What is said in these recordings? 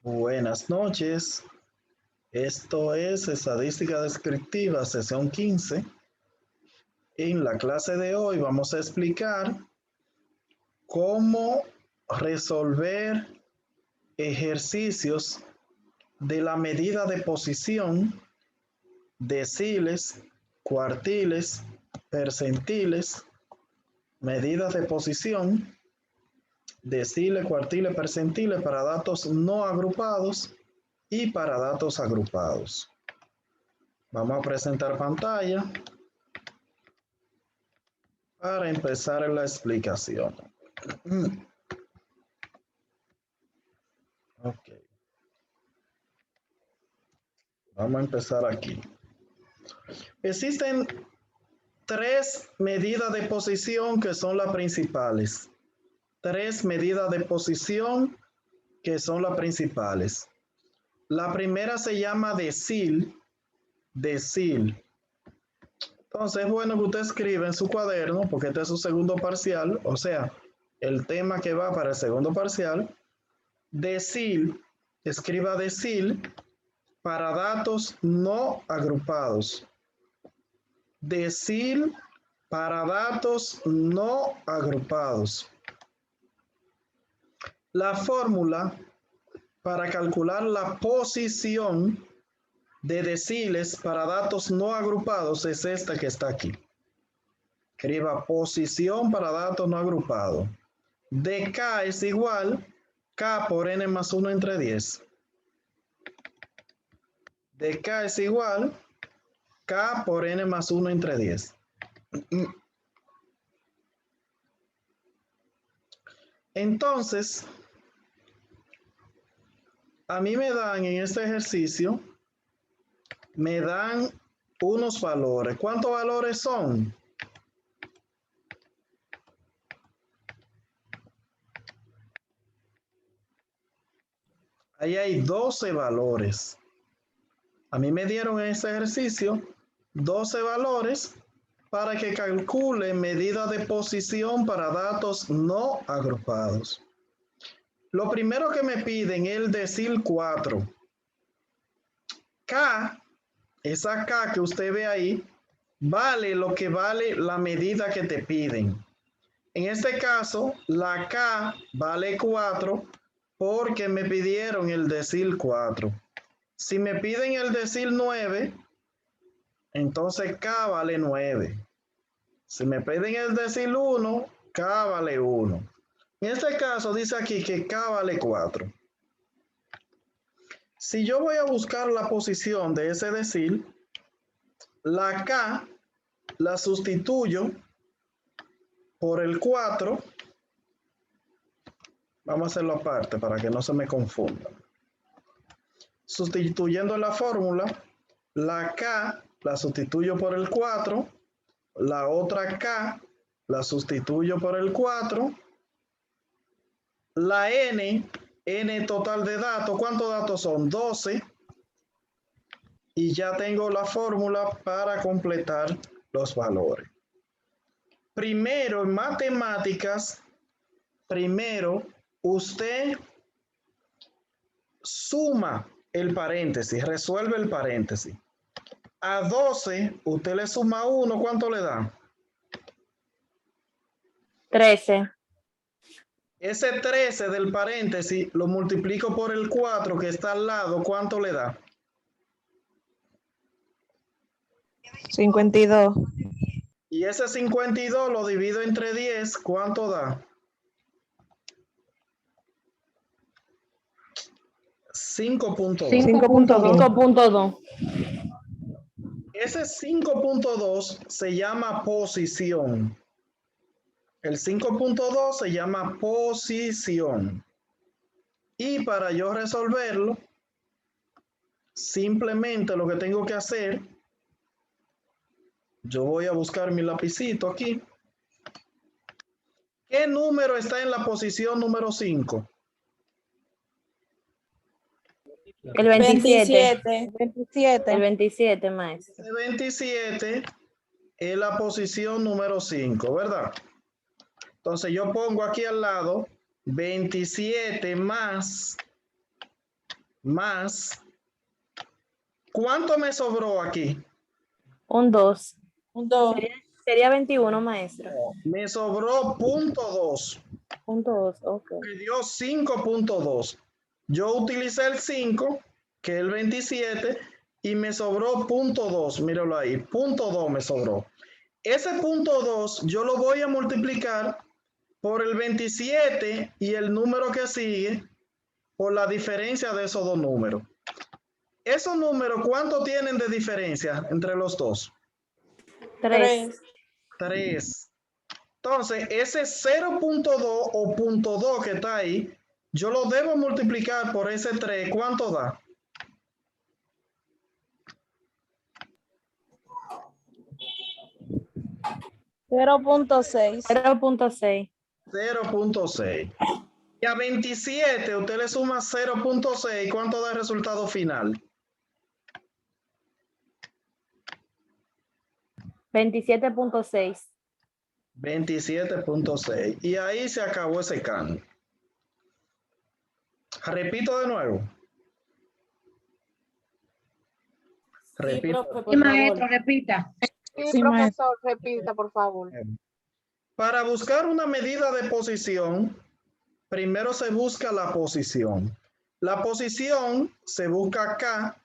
Buenas noches. Esto es Estadística Descriptiva, sesión 15. En la clase de hoy vamos a explicar cómo resolver ejercicios de la medida de posición, deciles, cuartiles, percentiles, medidas de posición, deciles, cuartiles, percentiles para datos no agrupados y para datos agrupados. Vamos a presentar pantalla para empezar la explicación. Ok. Vamos a empezar aquí. Existen tres medidas de posición que son las principales. Tres medidas de posición que son las principales. La primera se llama decil. Entonces es bueno que usted escriba en su cuaderno, porque este es su segundo parcial, o sea, el tema que va para el segundo parcial. Decil, escriba decil para datos no agrupados. Decil para datos no agrupados. La fórmula para calcular la posición de deciles para datos no agrupados es esta que está aquí. Escriba posición para datos no agrupados. dk es igual k por n más 1 entre 10. dk es igual k por n más 1 entre 10. Entonces, a mí me dan en este ejercicio, me dan unos valores. ¿Cuántos valores son? Ahí hay 12 valores. A mí me dieron en este ejercicio 12 valores para que calcule medida de posición para datos no agrupados. Lo primero que me piden es el decil 4. K, esa K que usted ve ahí, vale lo que vale la medida que te piden. En este caso, la K vale 4 porque me pidieron el decil 4. Si me piden el decil 9, entonces K vale 9. Si me piden el decil 1, K vale 1. En este caso dice aquí que K vale 4. Si yo voy a buscar la posición de ese decil, la K la sustituyo por el 4. Vamos a hacerlo aparte para que no se me confunda. Sustituyendo la fórmula, la K la sustituyo por el 4, la otra K la sustituyo por el 4, la N total de datos, ¿cuántos datos son? 12, y ya tengo la fórmula para completar los valores. Primero, en matemáticas, usted suma el paréntesis, resuelve el paréntesis. A 12, usted le suma 1, ¿cuánto le da? 13. Ese 13 del paréntesis lo multiplico por el 4 que está al lado, ¿cuánto le da? 52. Y ese 52 lo divido entre 10, ¿cuánto da? 5.2. 5.2. Ese 5.2 se llama posición. El 5.2 se llama posición. Y para yo resolverlo, simplemente lo que tengo que hacer, yo voy a buscar mi lapicito aquí. ¿Qué número está en la posición número 5? El 27. 27. El 27, maestro. El 27 es la posición número 5, ¿verdad? Entonces yo pongo aquí al lado 27 más más. ¿Cuánto me sobró aquí? Un 2. Un 2. Sería 21, maestro. Me sobró .2. Punto 2, ok. Me dio 5.2. Yo utilicé el 5, que es el 27, y me sobró .2. Míralo ahí, .2 me sobró. Ese .2 yo lo voy a multiplicar por el 27 y el número que sigue por la diferencia de esos dos números. ¿Esos números cuánto tienen de diferencia entre los dos? 3. 3. Entonces, ese 0.2 o .2 que está ahí, yo lo debo multiplicar por ese 3. ¿Cuánto da? $0.6. 0.6. 0.6. Y a 27 usted le suma 0.6. ¿Cuánto da el resultado final? 27.6. 27.6. Y ahí se acabó ese cambio. Repito de nuevo. Repito. Profe, Sí, maestro, repita. Sí, profesor, repita, por favor. Para buscar una medida de posición, primero se busca la posición. La posición se busca acá.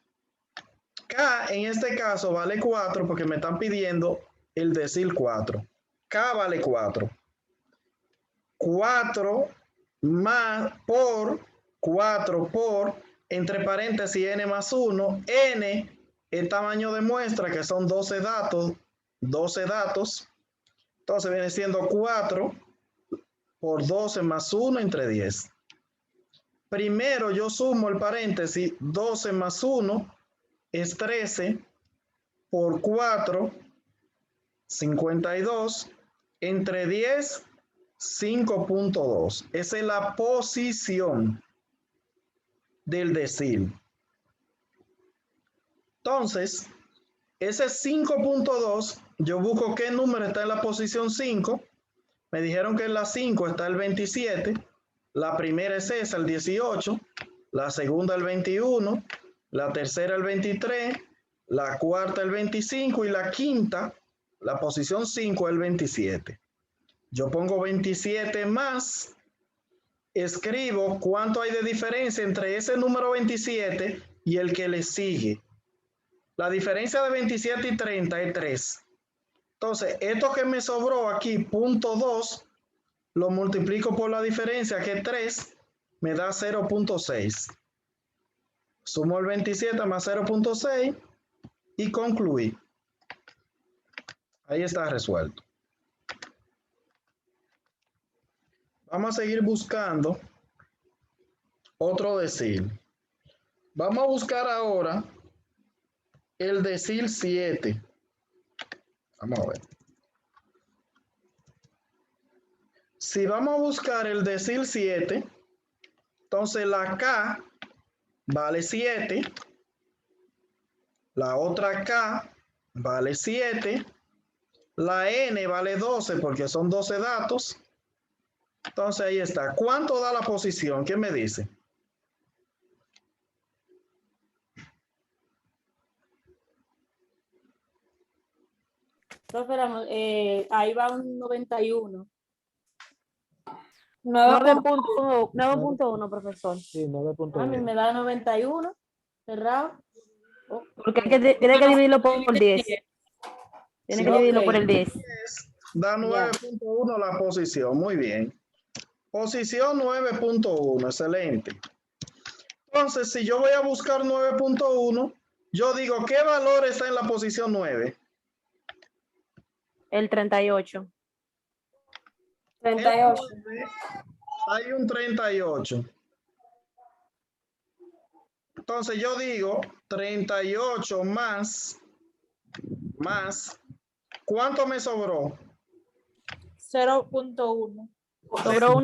K en este caso vale 4 porque me están pidiendo el decil 4. K vale 4. 4 más por 4 por, entre paréntesis, n más 1. N, el tamaño de muestra, que son 12 datos. 12 datos. Entonces viene siendo 4 por 12 más 1 entre 10. Primero yo sumo el paréntesis, 12 más 1 es 13 por 4, 52, entre 10, 5.2. Esa es la posición del decil. Entonces, ese 5.2, yo busco qué número está en la posición 5. Me dijeron que en la 5 está el 27. La primera es esa, el 18. La segunda, el 21. La tercera, el 23. La cuarta, el 25. Y la quinta, la posición 5, el 27. Yo pongo 27 más. Escribo cuánto hay de diferencia entre ese número 27 y el que le sigue. La diferencia de 27 y 30 es 3. Entonces, esto que me sobró aquí, .2, lo multiplico por la diferencia, que es 3, me da 0.6. Sumo el 27 más 0.6 y concluí. Ahí está resuelto. Vamos a seguir buscando otro decil. Vamos a buscar ahora el decil 7. Vamos a ver. Si vamos a buscar el decil 7, entonces la K vale 7, la otra K vale 7, la N vale 12 porque son 12 datos. Entonces ahí está. ¿Cuánto da la posición? ¿Qué me dice? Ahí va un 91. 9.1, profesor. Sí, 9.1. A mí me da 91. Cerrado. Porque tiene que dividirlo por 10. Tiene que dividirlo por el 10. Da 9.1 la posición. Muy bien. Posición 9.1. Excelente. Entonces, si yo voy a buscar 9.1, yo digo, ¿qué valor está en la posición 9? El 38. 38. Hay un 38. Entonces yo digo 38 más, ¿cuánto me sobró? 0.1. Sobró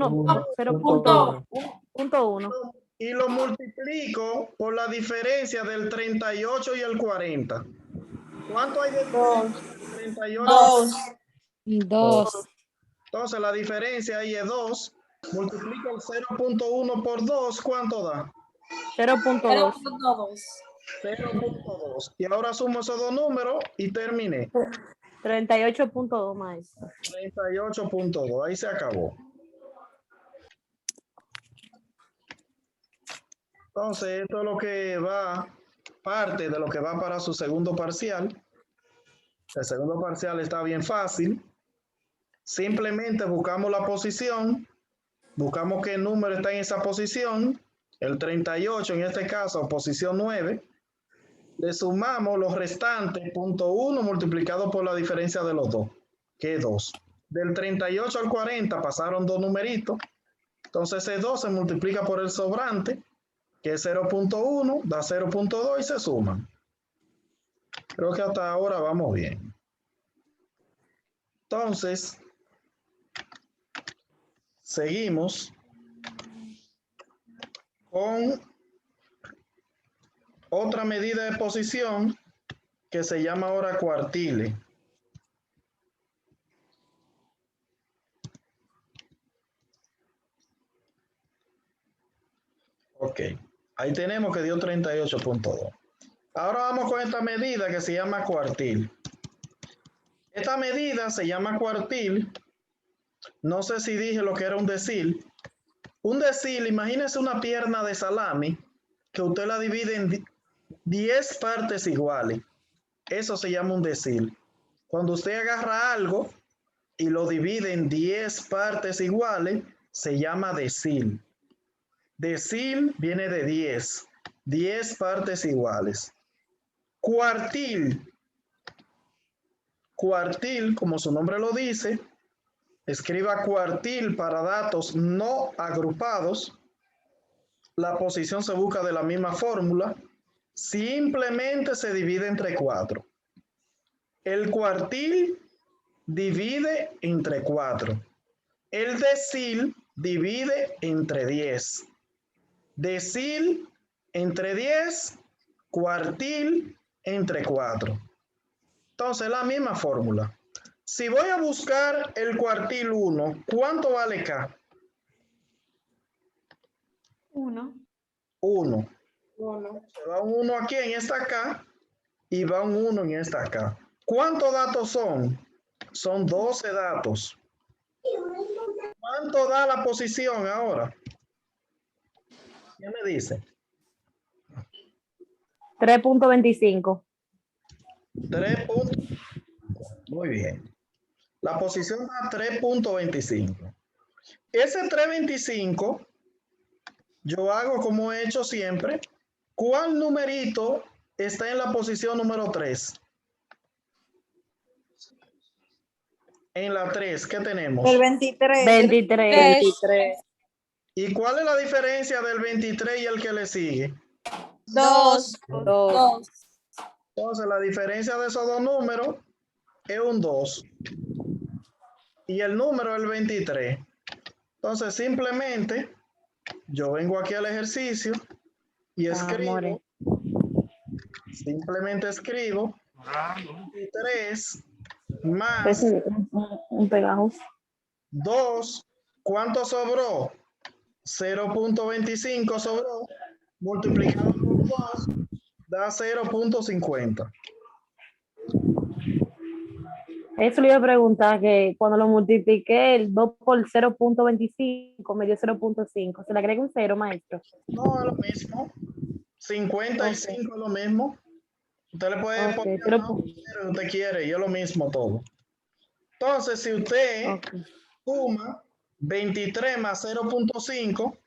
0.1. Y lo multiplico por la diferencia del 38 y el 40. ¿Cuánto hay de diferencia entre 38? 2. Entonces la diferencia ahí es 2. Multiplico el 0.1 por 2. ¿Cuánto da? 0.2. 0.2. 0.2. Y ahora sumo esos dos números y terminé. 38.2, maestro. 38.2. Ahí se acabó. Entonces, esto es lo que va, parte de lo que va para su segundo parcial. El segundo parcial está bien fácil. Simplemente buscamos la posición, buscamos qué número está en esa posición, el 38 en este caso, posición 9. Le sumamos los restantes, punto 1 multiplicado por la diferencia de los dos, que es 2. Del 38 al 40 pasaron dos numeritos, entonces ese 2 se multiplica por el sobrante, que es 0.1, da 0.2 y se suman. Creo que hasta ahora vamos bien. Entonces, seguimos con otra medida de posición que se llama ahora cuartile. Ok, ahí tenemos que dio 38.2. Ahora vamos con esta medida que se llama cuartil. Esta medida se llama cuartil. No sé si dije lo que era un decil. Un decil, imagínese una pierna de salami que usted la divide en 10 partes iguales. Eso se llama un decil. Cuando usted agarra algo y lo divide en 10 partes iguales, se llama decil. Decil viene de 10. 10 partes iguales. Cuartil. Cuartil, como su nombre lo dice, escriba cuartil para datos no agrupados. La posición se busca de la misma fórmula. Simplemente se divide entre 4. El cuartil divide entre 4. El decil divide entre 10. Decil entre 10, cuartil entre 4. Entonces, la misma fórmula. Si voy a buscar el cuartil 1, ¿cuánto vale K? 1. 1. 1. Se va un 1 aquí en esta K y va un 1 en esta K. ¿Cuántos datos son? Son 12 datos. ¿Cuánto da la posición ahora? ¿Qué me dice? 3.25. 3. Muy bien. La posición da 3.25. Ese 3.25, yo hago como he hecho siempre. ¿Cuál numerito está en la posición número 3? En la 3, ¿qué tenemos? El 23. 23. 23. ¿Y cuál es la diferencia del 23 y el que le sigue? 2. 2. Entonces, la diferencia de esos dos números es un 2. Y el número es el 23. Entonces, simplemente, yo vengo aquí al ejercicio y escribo. Simplemente escribo 23 más Un pegajoso. 2. ¿Cuánto sobró? 0.25 sobró. Multiplicado por 2 da 0.50. Eso le iba a preguntar, que cuando lo multipliqué el 2 por 0.25 me dio 0.5. ¿Se le agrega un 0, maestro? No, es lo mismo. 55 es lo mismo. Usted le puede Ok, poner pero... lo que usted quiere y es lo mismo todo. Entonces, si usted Ok. suma 23 más 0.5,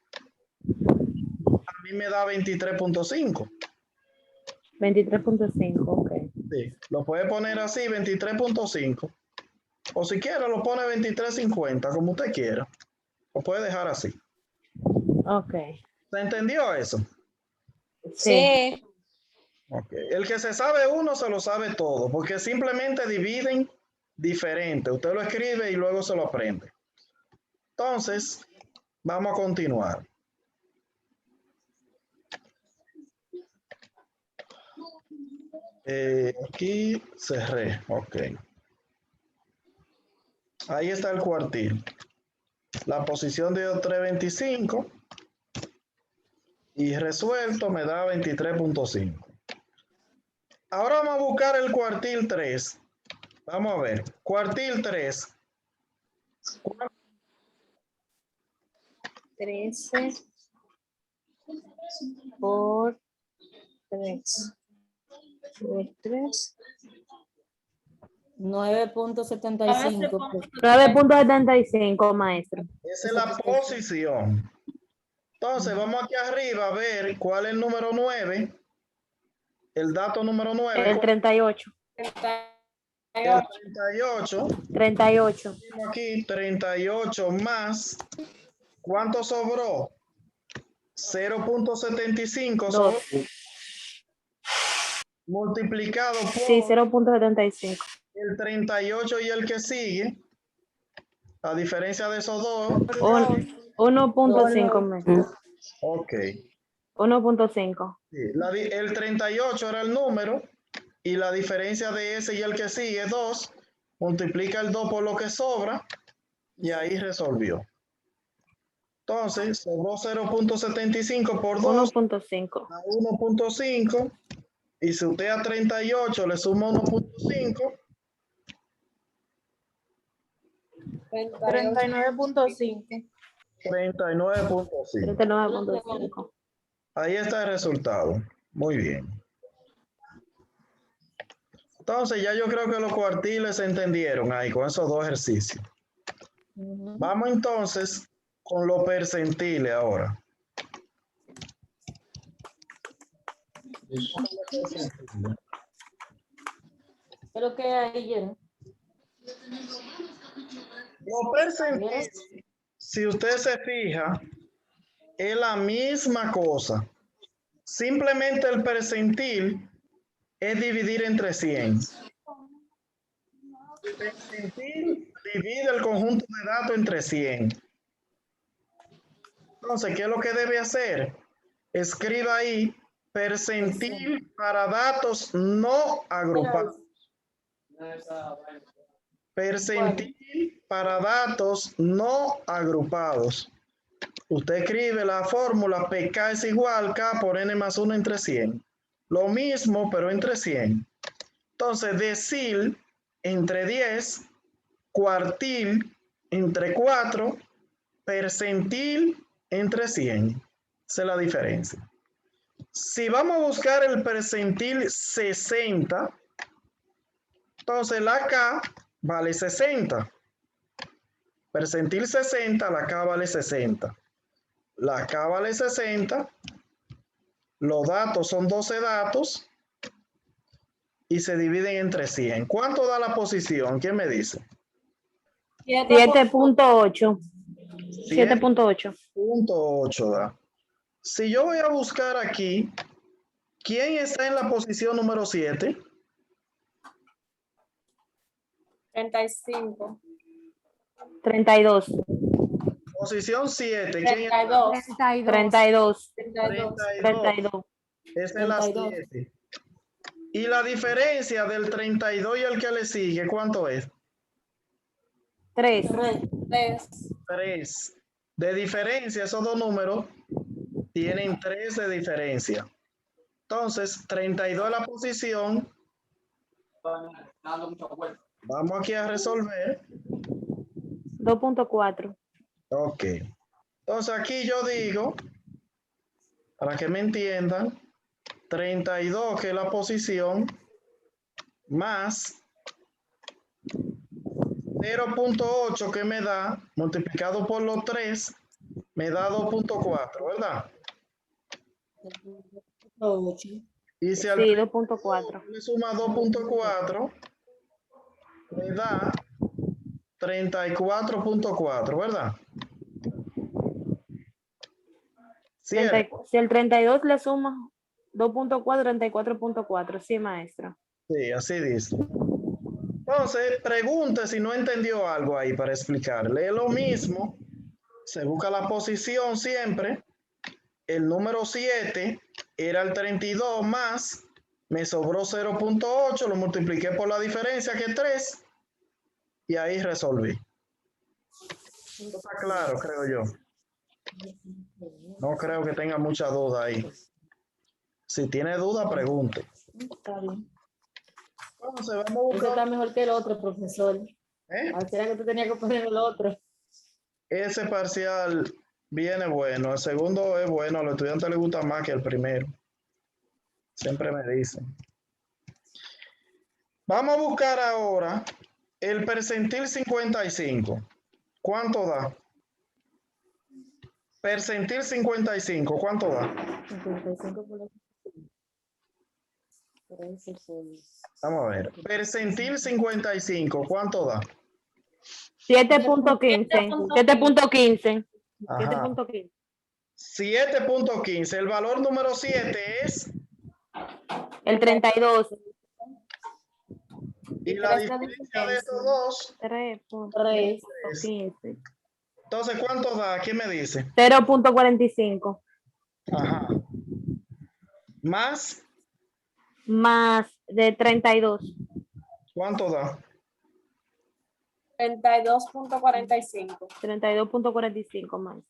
a mí me da 23.5. 23.5, ok. Sí, lo puede poner así, 23.5. O si quiere, lo pone 23.50, como usted quiera. Lo puede dejar así. Ok. ¿Se entendió eso? Sí. Ok. El que se sabe uno se lo sabe todo, porque simplemente dividen diferente. Usted lo escribe y luego se lo aprende. Entonces, vamos a continuar. Aquí cerré. Ok. Ahí está el cuartil. La posición de 3.25. Y resuelto me da 23.5. Ahora vamos a buscar el cuartil 3. Vamos a ver. Cuartil 3. 13 por 3. Por 3. 9.75. 9.75, maestro. Esa es la posición. Entonces, vamos aquí arriba a ver cuál es el número 9. El dato número 9. El 38. El 38. 38. Aquí 38 más. ¿Cuánto sobró? 0.75 2. multiplicado por Sí, 0.75. el 38 y el que sigue. A diferencia de esos dos. 1.5, maestro. Ok. 1.5. Sí, el 38 era el número y la diferencia de ese y el que sigue 2. Multiplica el 2 por lo que sobra y ahí resolvió. Entonces, sobró 0.75 por 2 1.5. a 1.5. Y si usted a 38 le suma 1.5, 39.5. 39.5. 39.5. Ahí está el resultado. Muy bien. Entonces ya yo creo que los cuartiles se entendieron ahí con esos dos ejercicios. Vamos entonces con los percentiles ahora. Pero que ayer. Los percentiles, si usted se fija, es la misma cosa. Simplemente el percentil es dividir entre 100. El percentil divide el conjunto de datos entre 100. Entonces, ¿qué es lo que debe hacer? Escriba ahí percentil para datos no agrupados. Percentil para datos no agrupados. Usted escribe la fórmula PK es igual K por N más 1 entre 100. Lo mismo, pero entre 100. Entonces, decil entre 10, cuartil entre 4, percentil entre 100. Esa es la diferencia. Si vamos a buscar el percentil 60, entonces la K vale 60. Percentil 60, la K vale 60. La K vale 60. Los datos son 12 datos y se dividen entre 100. ¿Cuánto da la posición? ¿Quién me dice? 7.8. 7.8. 7.8 da. Si yo voy a buscar aquí, ¿quién está en la posición número 7? 35. 32. Posición 7. ¿Quién está? 32. 32. 32. Esa es la 7. Y la diferencia del 32 y el que le sigue, ¿cuánto es? 3. 3. De diferencia, esos dos números tienen 3 de diferencia. Entonces, 32 es la posición. Vamos aquí a resolver. 2.4. Ok. Entonces, aquí yo digo, para que me entiendan, 32, que es la posición, más 0.8 que me da, multiplicado por los 3, me da 2.4, ¿verdad? Y si al Sí, 2.4. le suma 2.4, me da 34.4, ¿verdad? ¿Cierto? Si el 32 le suma 2.4, 34.4. Sí, maestra. Sí, así dice. Entonces, pregunte si no entendió algo ahí para explicarle. Es lo mismo, se busca la posición siempre. El número 7 era el 32 más, me sobró 0.8, lo multipliqué por la diferencia que es 3 y ahí resolví. Esto está claro, creo yo. No creo que tenga mucha duda ahí. Si tiene duda, pregunte. Está bien. Entonces, vamos a Ese buscar. está mejor que el otro, profesor. ¿eh? ¿A será que tú tenías que poner el otro? Ese parcial viene bueno. El segundo es bueno. A los estudiantes les gusta más que el primero. Siempre me dicen. Vamos a buscar ahora el percentil 55. ¿Cuánto da? Percentil 55, ¿cuánto da? 55 por la 13 por... Vamos a ver. Percentil 55, ¿cuánto da? 7.15. 7.15. Ajá. 7.15. 7.15. El valor número 7 es. El 32. Y la diferencia de estos dos. 3.15. Entonces, ¿cuánto da? ¿Qué me dice? 0.45. Ajá. Más. Más de 32. ¿Cuánto da? 32.45. 32.45 más.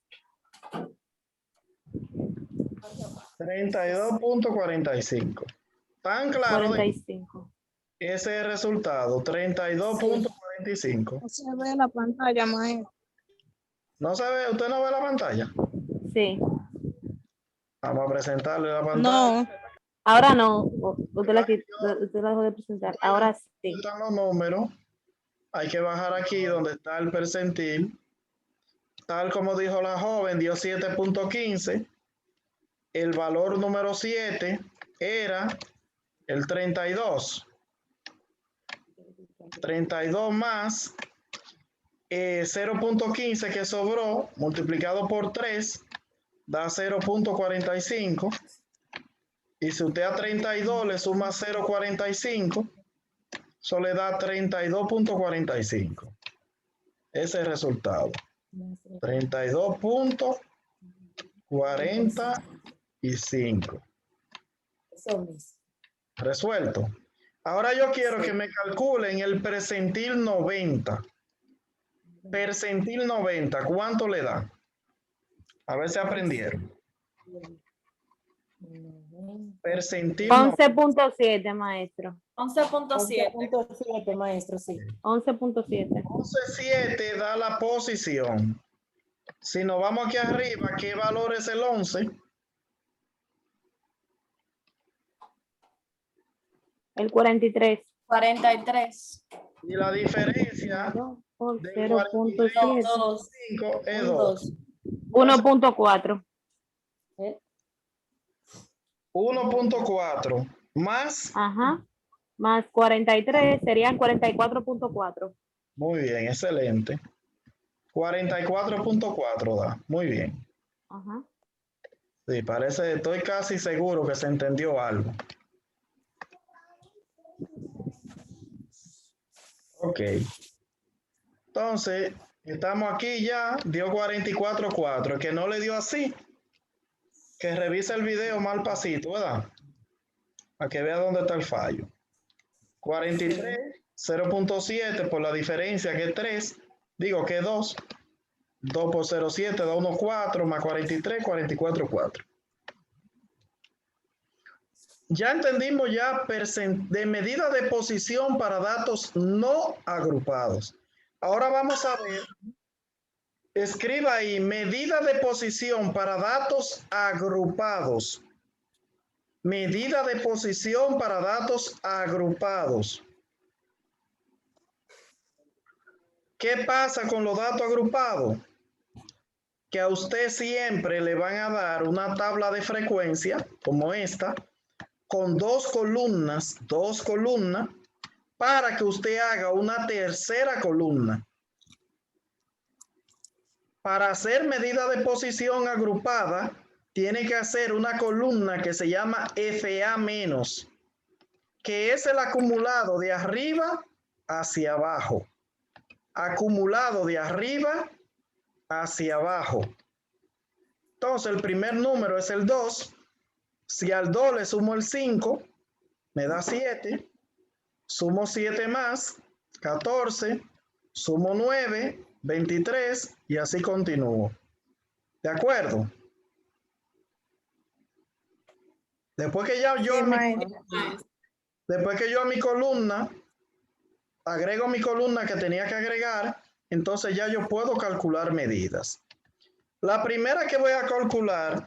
32.45. Tan claro de 45. ese resultado. 32.45. No se ve la pantalla, maestro. ¿No se ve? ¿Usted no ve la pantalla? Sí. Vamos a presentarle la pantalla. No, Ahora no. Usted la dejó de presentar. Ahora sí. Están los números. Hay que bajar aquí donde está el percentil. Tal como dijo la joven, dio 7.15. El valor número 7 era el 32. 32 más 0.15 que sobró, multiplicado por 3, da 0.45. Y si usted a 32 le suma 0.45, eso le da 32.45. Ese es el resultado. 32.45. Resuelto. Ahora yo quiero que me calculen el percentil 90. Percentil 90, ¿cuánto le da? A ver si aprendieron. Percentil 11.7, maestro. 11.7. 11.7, maestro, sí. 11.7. 11.7 da la posición. Si nos vamos aquí arriba, ¿qué valor es el 11? El 43. 43. Y la diferencia Por de 0.7. 2. 5 es 2. 1.4. 1.4 más. Ajá. Más 43 serían 44.4. Muy bien, excelente. 44.4 da. Muy bien. Ajá. Sí, parece, estoy casi seguro que se entendió algo. Ok. Entonces, estamos aquí ya, dio 44.4. El que no le dio así, que revise el video mal pasito, ¿verdad? Para que vea dónde está el fallo. 43, 0.7 por la diferencia que es 3, digo que es 2. 2 por 0.7 da 1.4 más 43, 44.4. Ya entendimos ya de medida de posición para datos no agrupados. Ahora vamos a ver, escriba ahí, medida de posición para datos agrupados. Medida de posición para datos agrupados. ¿Qué pasa con los datos agrupados? Que a usted siempre le van a dar una tabla de frecuencia, como esta, con dos columnas, para que usted haga una tercera columna. Para hacer medida de posición agrupada, tiene que hacer una columna que se llama FA-, que es el acumulado de arriba hacia abajo. Acumulado de arriba hacia abajo. Entonces, el primer número es el 2. Si al 2 le sumo el 5, me da 7. Sumo 7 más, 14. Sumo 9, 23 y así continúo. ¿De acuerdo? Después que ya yo, Sí, a mi- maestra. después que yo a mi columna, agrego mi columna que tenía que agregar, entonces ya yo puedo calcular medidas. La primera que voy a calcular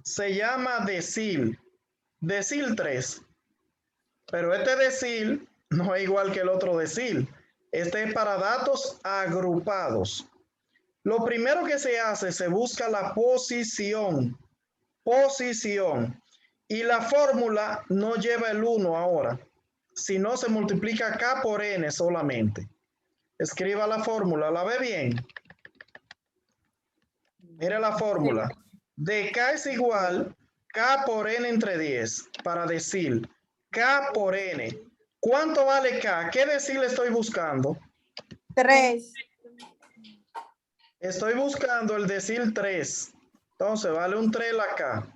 se llama decil 3, pero este decil no es igual que el otro decil. Este es para datos agrupados. Lo primero que se hace, se busca la posición, y la fórmula no lleva el 1 ahora, sino se multiplica K por N solamente. Escriba la fórmula, ¿la ve bien? Mire la fórmula. De K es igual K por N entre 10, para decir K por N. ¿Cuánto vale K? ¿Qué decil estoy buscando? 3. Estoy buscando el decil 3. Entonces vale un 3 la K.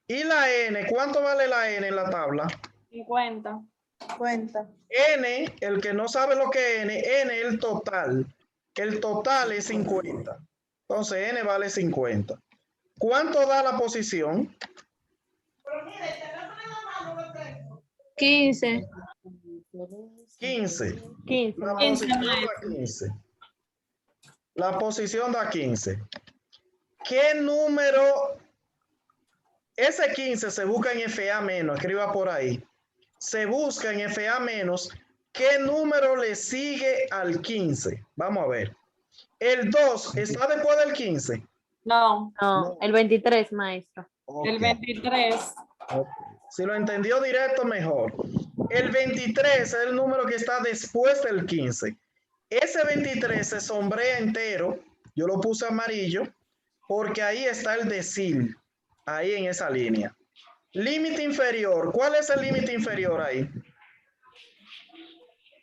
¿Y la N? ¿Cuánto vale la N en la tabla? 50. Cuenta. N, el que no sabe lo que es N es el total. El total es 50. Entonces N vale 50. ¿Cuánto da la posición? 15. 15. 15, La maestro. posición da 15. La posición da 15. ¿Qué número? Ese 15 se busca en FA menos, escriba por ahí. Se busca en FA menos. ¿Qué número le sigue al 15? Vamos a ver. El 2 está después del 15. No, No, el 23, maestro. el 23. Ok. Si lo entendió directo, mejor. El 23 es el número que está después del 15. Ese 23 se sombrea entero. Yo lo puse amarillo porque ahí está el decil. Ahí en esa línea. Límite inferior. ¿Cuál es el límite inferior ahí?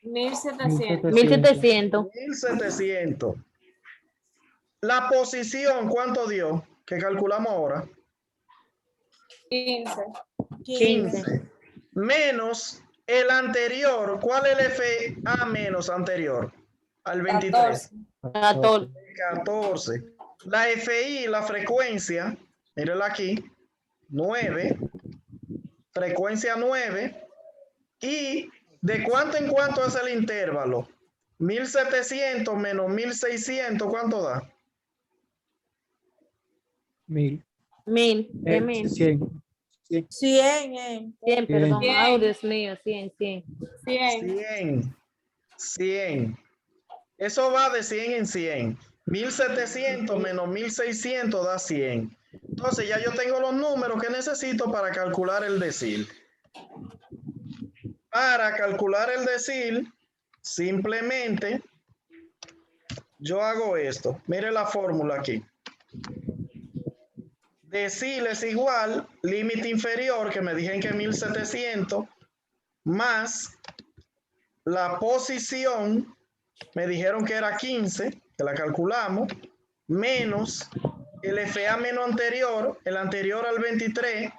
1700. 1700. 1700. La posición, ¿cuánto dio? Que calculamos ahora. 15. 15. Menos el anterior. ¿Cuál es el FA menos anterior? Al 23. 14. 14. 14. La FI, la frecuencia, mírenla aquí, 9. Frecuencia 9. ¿Y de cuánto en cuánto es el intervalo? 1700 menos 1600, ¿cuánto da? 1000. 1000. ¿Qué 1000? 100. 100. 100, perdón. 100. Ay, Dios mío, 100. 100. 100. 100. Eso va de 100 en 100. 1700 menos 1600 da 100. Entonces ya yo tengo los números que necesito para calcular el decil. Para calcular el decil, simplemente yo hago esto. Mire la fórmula aquí. Decil es igual, límite inferior, que me dijeron que 1700, más la posición, me dijeron que era 15, que la calculamos, menos el FA menos anterior, el anterior al 23,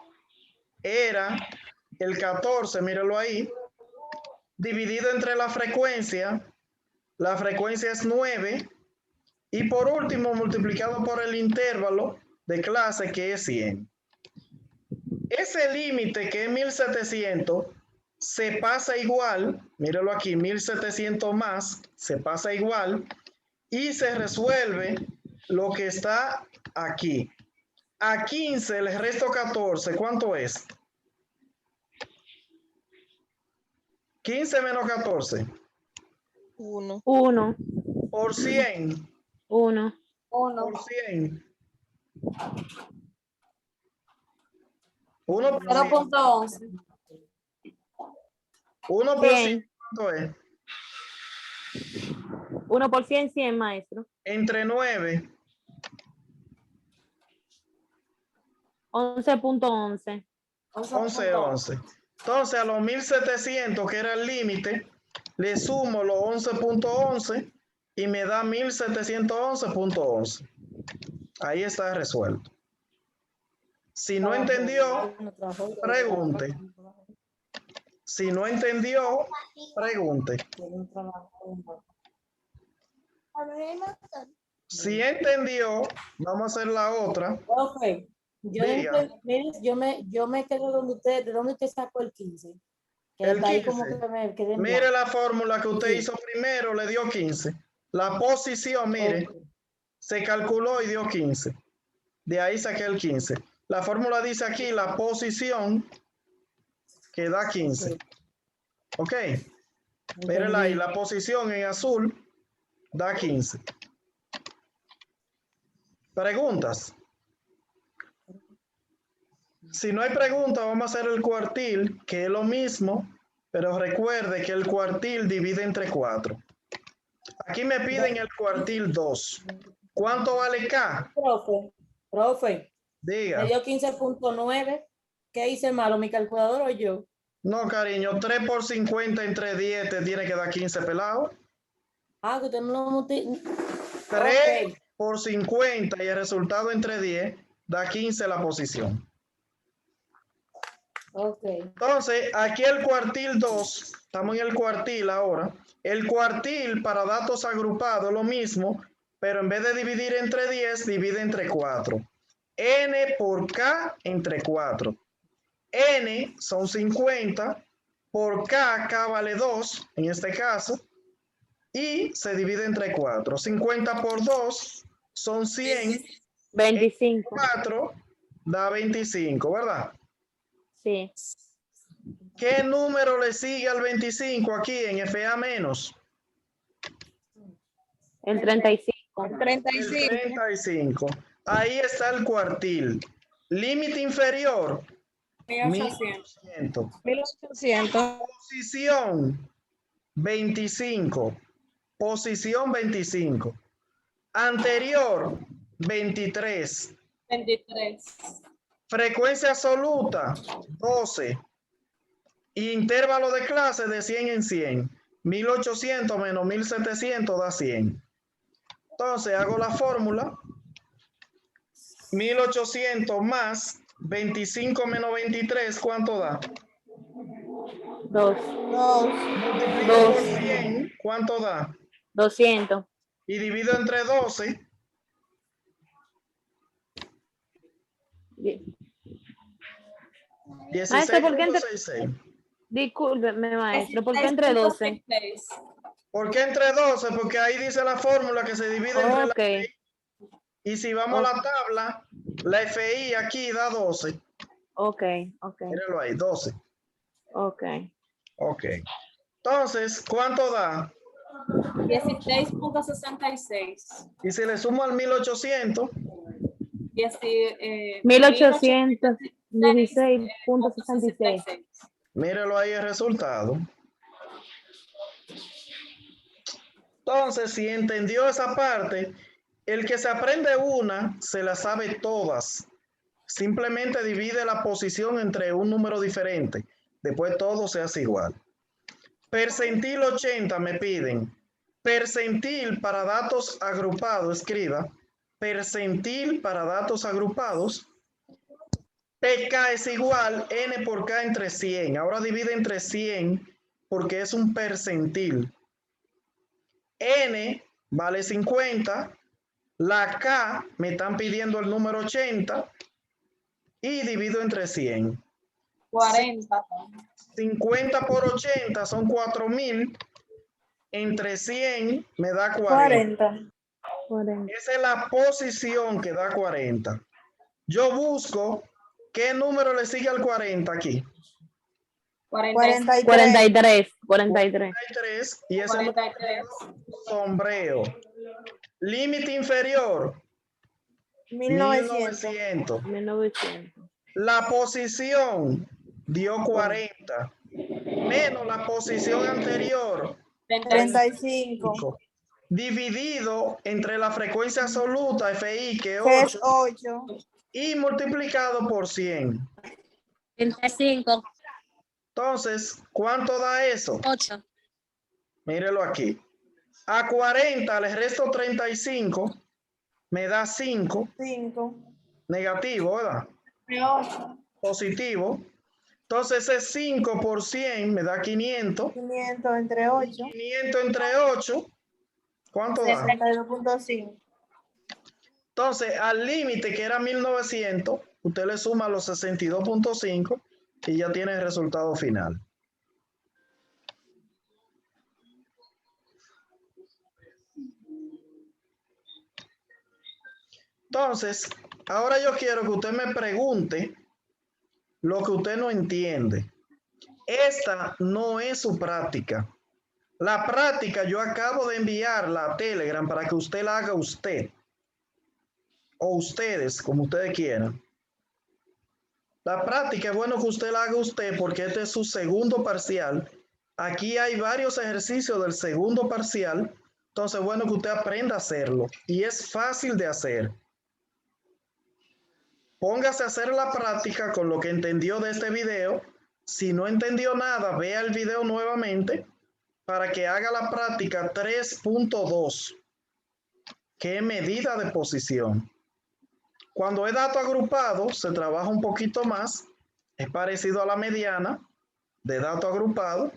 era el 14, míralo ahí, dividido entre la frecuencia es 9, y por último multiplicado por el intervalo de clase, que es 100. Ese límite, que es 1700, se pasa igual, míralo aquí, 1700 más, se pasa igual, y se resuelve lo que está aquí. A 15 le resto 14, ¿cuánto es? 15 menos 14. 1. 1. Por 100. 1. 1. Por 100. 1 por 100. 0.11. 1 por 100, 100. ¿cuánto es? 1 por 100, 100, maestro. Entre 9. 11.11. 11, 11. Entonces a los 1700, que era el límite, le sumo los 11.11 y me da 1711.11. Ahí está resuelto. Si no entendió, pregunte. Si no entendió, pregunte. Si entendió, vamos a hacer la otra. Ok. Yo, Diga. mire, yo me quedo de donde usted sacó el 15. Que El hasta ahí como 15. que me quedé en Mire blanco. la fórmula que usted Sí. hizo primero, le dio 15. La posición, mire, Ok. se calculó y dio 15. De ahí saqué el 15. La fórmula dice aquí la posición que da 15. Ok. Mírenla ahí, Entendí. la posición en azul da 15. ¿Preguntas? Si no hay preguntas, vamos a hacer el cuartil, que es lo mismo, pero recuerde que el cuartil divide entre 4. Aquí me piden el cuartil 2. ¿Cuánto vale K? Profe, me Diga. dio 15.9. ¿Qué hice malo, mi calculadora o yo? No, cariño, 3 por 50 entre 10 te tiene que dar 15 pelados. Ah, que usted no lo multiplica. 3 por 50 y el resultado entre 10 da 15 la posición. Ok. Entonces, aquí el cuartil 2, estamos en el cuartil ahora. El cuartil para datos agrupados lo mismo, pero en vez de dividir entre 10, divide entre 4. N por K entre 4. N son 50, por K, K vale 2, en este caso, y se divide entre 4. 50 por 2 son 100, 25. 4 da 25, ¿verdad? Sí. ¿Qué número le sigue al 25 aquí en FA menos? El 35. El 35. 35. Ahí está el cuartil. Límite inferior, 1800. 1800. 1800. Posición, 25. Posición, 25. Anterior, 23. 23. Frecuencia absoluta, 12. Intervalo de clase de 100 en 100. 1800 menos 1700 da 100. Entonces hago la fórmula. 1800 más 25 menos 23, ¿cuánto da? 2. 2. Multiplico Dos. por 100, ¿cuánto da? 200. Y divido entre 12. Maestro, ¿por qué entre... 16.66. Discúlpeme, maestro, ¿por qué entre 12? 16.66. ¿Por qué entre 12? Porque ahí dice la fórmula que se divide entre la Ok. FI. Y si vamos a la tabla, la FI aquí da 12. Ok, ok, Míralo ahí, 12. ok. Ok. Entonces, ¿cuánto da? 16.66. Y si le sumo al 1800, 1816.66. míralo ahí el resultado. Entonces, si entendió esa parte, el que se aprende una, se la sabe todas. Simplemente divide la posición entre un número diferente. Después todo se hace igual. Percentil 80 me piden. Percentil para datos agrupados, escriba. Percentil para datos agrupados. PK es igual N por K entre 100. Ahora divide entre 100 porque es un percentil. N vale 50. La K me están pidiendo el número 80 y divido entre 100. 40. 50 por 80 son 4000. Entre 100 me da 40. 40. Esa es la posición que da 40. Yo busco qué número le sigue al 40 aquí. 43. 43. 3 y ese número 43. sombreo. Límite inferior 1900. 1900. La posición dio 40 menos la posición anterior 35. dividido entre la frecuencia absoluta FI que es Que es 8 8. y multiplicado por 100. 35. Entonces, ¿cuánto da eso? 8. Mírelo aquí. A 40 le resto 35, me da 5. 5. Negativo, ¿verdad? 8. Positivo. Entonces es 5 por 100 me da 500. 500 entre 8. 500 entre 8, ¿cuánto da? 62.5. Entonces al límite que era 1900, usted le suma los 62.5 y ya tiene el resultado final. Entonces, ahora yo quiero que usted me pregunte lo que usted no entiende. Esta no es su práctica. La práctica yo acabo de enviarla a Telegram para que usted la haga usted. O ustedes, como ustedes quieran. La práctica es bueno que usted la haga usted porque este es su segundo parcial. Aquí hay varios ejercicios del segundo parcial. Entonces, bueno que usted aprenda a hacerlo. Y es fácil de hacer. Póngase a hacer la práctica con lo que entendió de este video. Si no entendió nada, vea el video nuevamente para que haga la práctica 3.2, que es medida de posición. Cuando es dato agrupado, se trabaja un poquito más. Es parecido a la mediana de dato agrupado.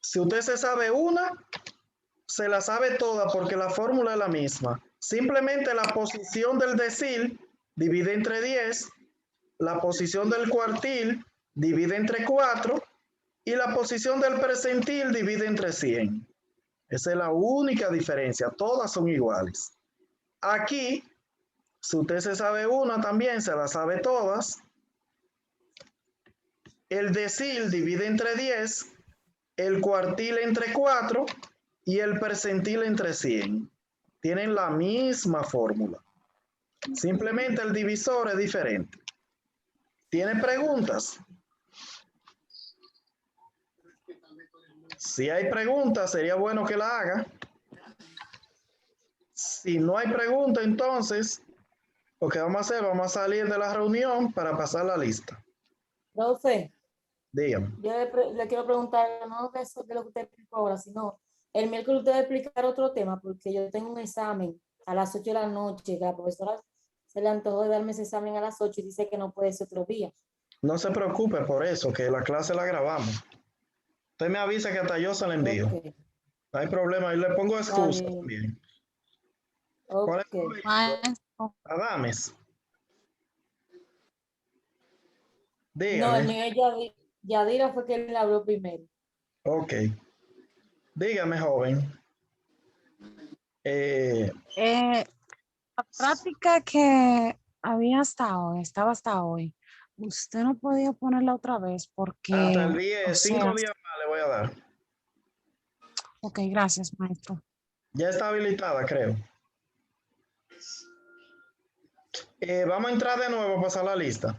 Si usted se sabe una, se la sabe toda porque la fórmula es la misma. Simplemente la posición del decil divide entre 10, la posición del cuartil divide entre 4 y la posición del percentil divide entre 100. Esa es la única diferencia, todas son iguales. Aquí, si usted se sabe una también, se la sabe todas. El decil divide entre 10, el cuartil entre 4 y el percentil entre 100. Tienen la misma fórmula. Simplemente el divisor es diferente. ¿Tiene preguntas? Si hay preguntas, sería bueno que la haga. Si no hay pregunta, entonces, lo que vamos a hacer, vamos a salir de la reunión para pasar la lista. Profe, Dígame. yo le quiero preguntar, no de eso de lo que usted explicó ahora, sino el miércoles usted va a explicar otro tema, porque yo tengo un examen a las 8 de la noche, que la profesora se le antojó de darme ese examen a las 8 y dice que no puede ser otro día. No se preocupe por eso, que la clase la grabamos. Usted me avisa que hasta yo se la envío. Ok, No hay problema, y le pongo excusa bien. también. ¿Cuál es ok. tu nombre? Maestro, Adames. No, el Dígame. mío es Yadira fue que le habló primero. Ok. Dígame, joven. la práctica que había hasta hoy, estaba hasta hoy, usted no podía ponerla otra vez porque, Hasta el o 10, sea, 5 días más le voy a dar. ok, gracias, maestro. Ya está habilitada, creo. Vamos a entrar de nuevo a pasar la lista.